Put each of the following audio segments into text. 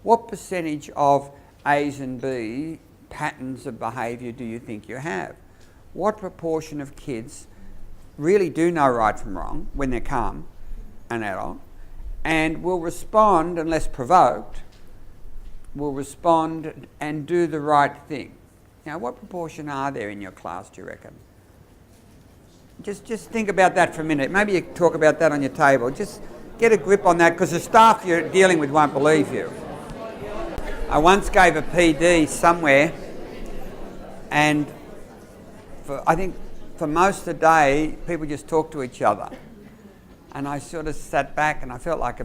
What percentage of A's and B patterns of behaviour do you think you have? What proportion of kids really do know right from wrong when they're calm, an adult, and will respond, unless provoked, will respond and do the right thing? Now, what proportion are there in your class, do you reckon? Just think about that for a minute. Maybe you talk about that on your table. Just get a grip on that, because the staff you're dealing with won't believe you. I once gave a PD somewhere, and I think for most of the day, people just talked to each other. And I sort of sat back and I felt like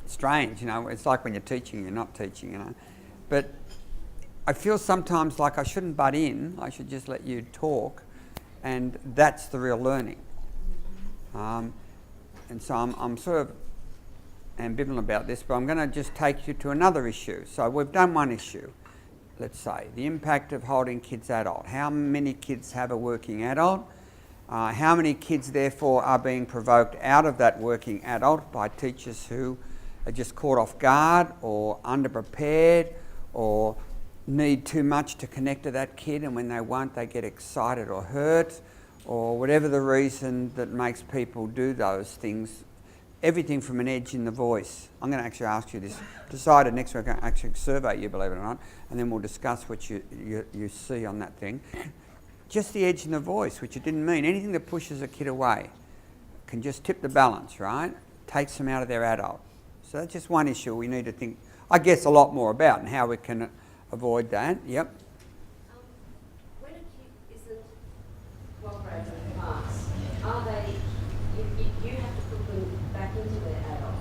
strange, it's like when you're teaching, you're not teaching, But I feel sometimes like I shouldn't butt in, I should just let you talk, and that's the real learning. And so I'm sort of ambivalent about this, but I'm going to just take you to another issue. So we've done one issue, let's say, the impact of holding kids adult. How many kids have a working adult? How many kids, therefore, are being provoked out of that working adult by teachers who are just caught off guard or underprepared or need too much to connect to that kid, and when they won't, they get excited or hurt, or whatever the reason that makes people do those things. Everything from an edge in the voice. I'm going to actually ask you this. Decided next week I'm going to actually survey you, believe it or not, and then we'll discuss what you see on that thing. Just the edge in the voice, which it didn't mean. Anything that pushes a kid away can just tip the balance, right? Takes them out of their adult. So that's just one issue we need to think, I guess, a lot more about, and how we can avoid that. Yep. When a kid isn't cooperating in class, are they, you have to put them back into their adult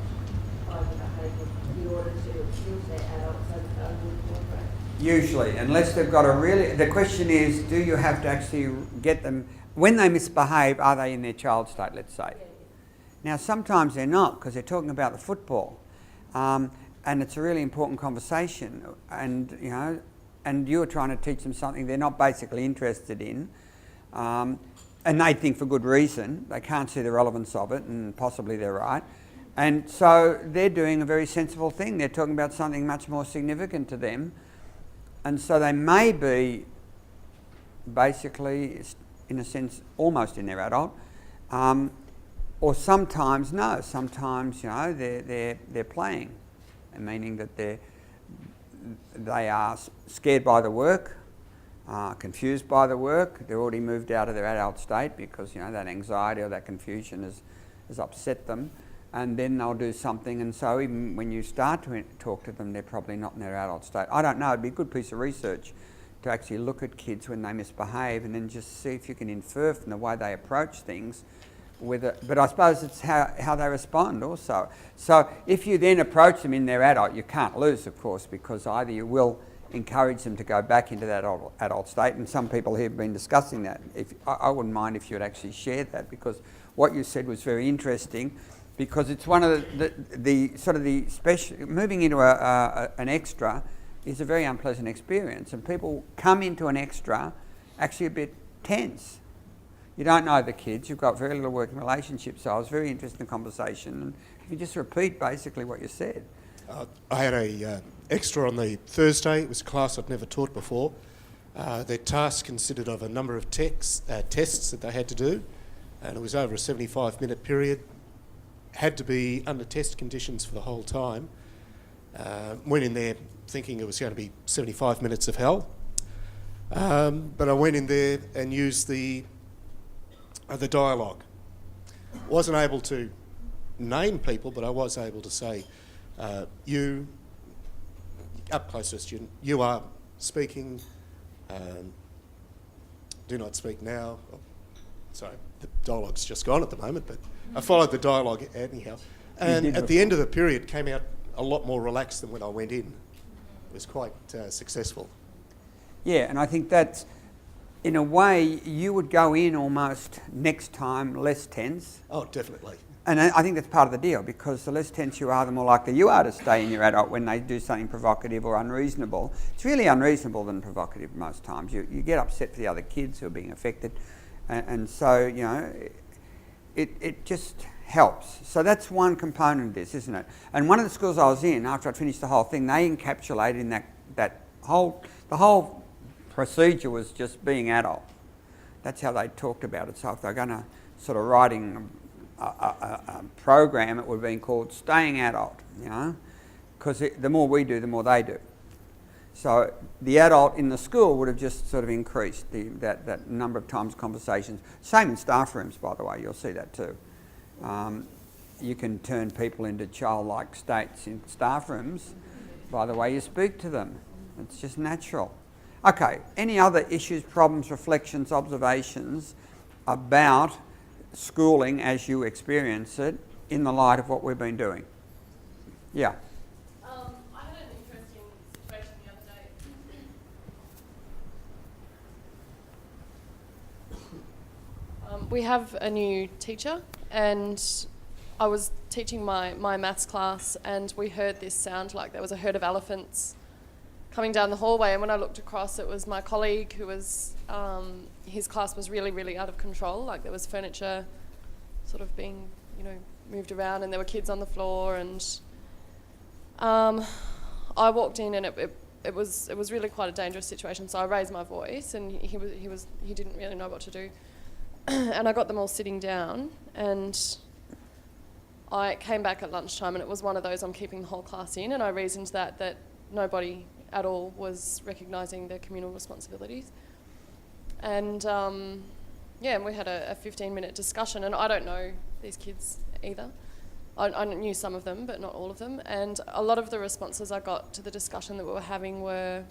by the behaviour in order to appeal to their adult so that they will cooperate? Usually, unless they've got the question is, do you have to actually get them, when they misbehave, are they in their child state, let's say? Yeah. Now, sometimes they're not, because they're talking about the football. And it's a really important conversation, and you're trying to teach them something they're not basically interested in, and they think for good reason. They can't see the relevance of it, and possibly they're right. And so they're doing a very sensible thing. They're talking about something much more significant to them, and so they may be basically, in a sense, almost in their adult, or sometimes no. Sometimes they're playing. Meaning that they are scared by the work, confused by the work. They're already moved out of their adult state because that anxiety or that confusion has upset them, and then they'll do something. And so even when you start to talk to them, they're probably not in their adult state. I don't know. It'd be a good piece of research to actually look at kids when they misbehave, and then just see if you can infer from the way they approach things. But I suppose it's how they respond also. So if you then approach them in their adult, you can't lose, of course, because either you will encourage them to go back into that adult state, and some people here have been discussing that. I wouldn't mind if you had actually shared that, because what you said was very interesting, because it's one of the special, moving into an extra is a very unpleasant experience, and people come into an extra actually a bit tense. You don't know the kids, you've got very little working relationship, so I was very interested in the conversation. And if you just repeat basically what you said. I had a extra on the Thursday. It was a class I'd never taught before. Their task consisted of a number of tests that they had to do, and it was over a 75-minute period. Had to be under test conditions for the whole time. Went in there thinking it was going to be 75 minutes of hell. But I went in there and used the dialogue. Wasn't able to name people, but I was able to say, you, up close to a student, you are speaking, do not speak now. Oh, sorry, the dialogue's just gone at the moment, but I followed the dialogue anyhow. And at the end of the period, came out a lot more relaxed than when I went in. It was quite successful. Yeah, and I think that's, in a way, you would go in almost next time less tense. Oh, definitely. And I think that's part of the deal, because the less tense you are, the more likely you are to stay in your adult when they do something provocative or unreasonable. It's really unreasonable than provocative most times. You get upset for the other kids who are being affected. And so, it just helps. So that's one component of this, isn't it? And one of the schools I was in, after I'd finished the whole thing, they encapsulated in the whole procedure was just being adult. That's how they talked about it. So if they're going to sort of writing a program, it would have been called Staying Adult, you know, because the more we do, the more they do. So the adult in the school would have just sort of increased that number of times conversations. Same in staff rooms, by the way, you'll see that too. You can turn people into childlike states in staff rooms by the way you speak to them. It's just natural. Okay, any other issues, problems, reflections, observations about schooling as you experience it in the light of what we've been doing? Yeah. I had an interesting situation the other day. We have a new teacher, and I was teaching my maths class, and we heard this sound like there was a herd of elephants coming down the hallway, and when I looked across, it was my colleague who was, his class was really, really out of control. Like there was furniture sort of being, moved around, and there were kids on the floor, and I walked in, and it was really quite a dangerous situation. So I raised my voice, and he didn't really know what to do, and I got them all sitting down, and I came back at lunchtime, and it was one of those I'm keeping the whole class in, and I reasoned that nobody at all was recognising their communal responsibilities. And and we had a 15-minute discussion, and I don't know these kids either. I knew some of them, but not all of them. And a lot of the responses I got to the discussion that we were having were,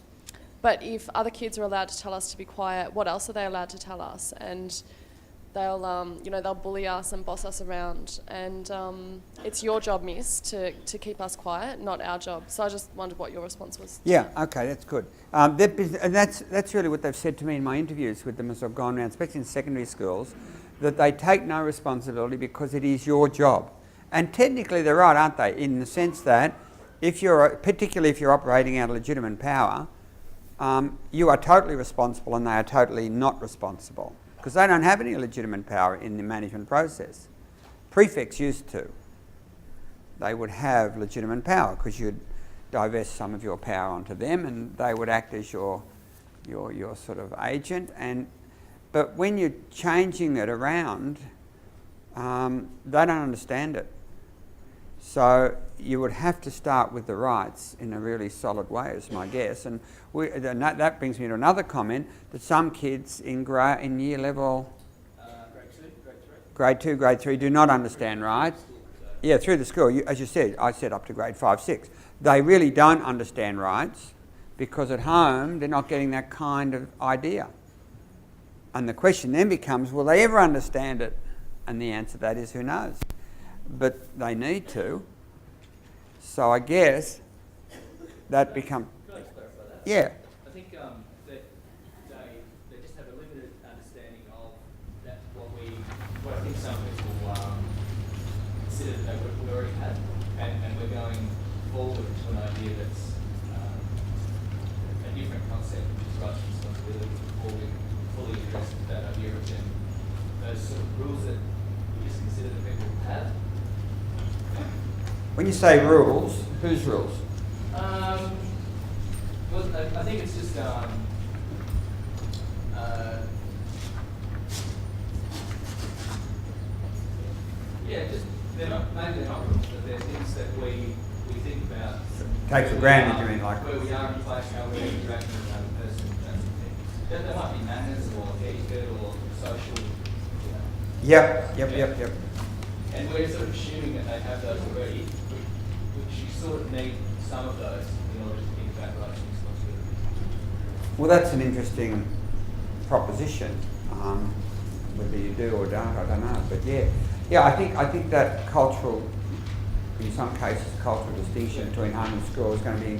but if other kids are allowed to tell us to be quiet, what else are they allowed to tell us? And they'll bully us and boss us around, and it's your job, miss, to keep us quiet, not our job. So I just wondered what your response was. Yeah, okay, that's good. And that's really what they've said to me in my interviews with them as I've gone around, especially in secondary schools, that they take no responsibility because it is your job. And technically they're right, aren't they, in the sense that particularly if you're operating out of legitimate power, you are totally responsible and they are totally not responsible, because they don't have any legitimate power in the management process. Prefects used to. They would have legitimate power because you'd divest some of your power onto them, and they would act as your sort of agent. But when you're changing it around, they don't understand it. So you would have to start with the rights in a really solid way, is my guess. And that brings me to another comment, that some kids in year level... Grade 2, grade 3 do not understand rights. Yeah, through the school. As you said, I said up to grade 5, 6. They really don't understand rights because at home they're not getting that kind of idea. And the question then becomes, will they ever understand it? And the answer to that is, who knows? But they need to. So I guess that becomes... Can I just clarify that? Yeah. I think that they just have a limited understanding of that what I think some people consider that we already had, and we're going forward to an idea that's a different concept, which is rights and responsibility, before we fully address that idea of them. Those sort of rules that we just consider that people have. When you say rules, whose rules? Well, I think it's just just they're not rules, but they're things that we think about. Take for granted, you mean, like... Where we are in place, how we interact with another person, that sort of thing. There might be manners or etiquette or social, Yep. And we're sort of assuming that they have those already, which you sort of need some of those in order to think about rights and responsibilities. Well, that's an interesting proposition. Whether you do or don't, I don't know. But yeah, I think that cultural, in some cases, cultural distinction between home and school is going to be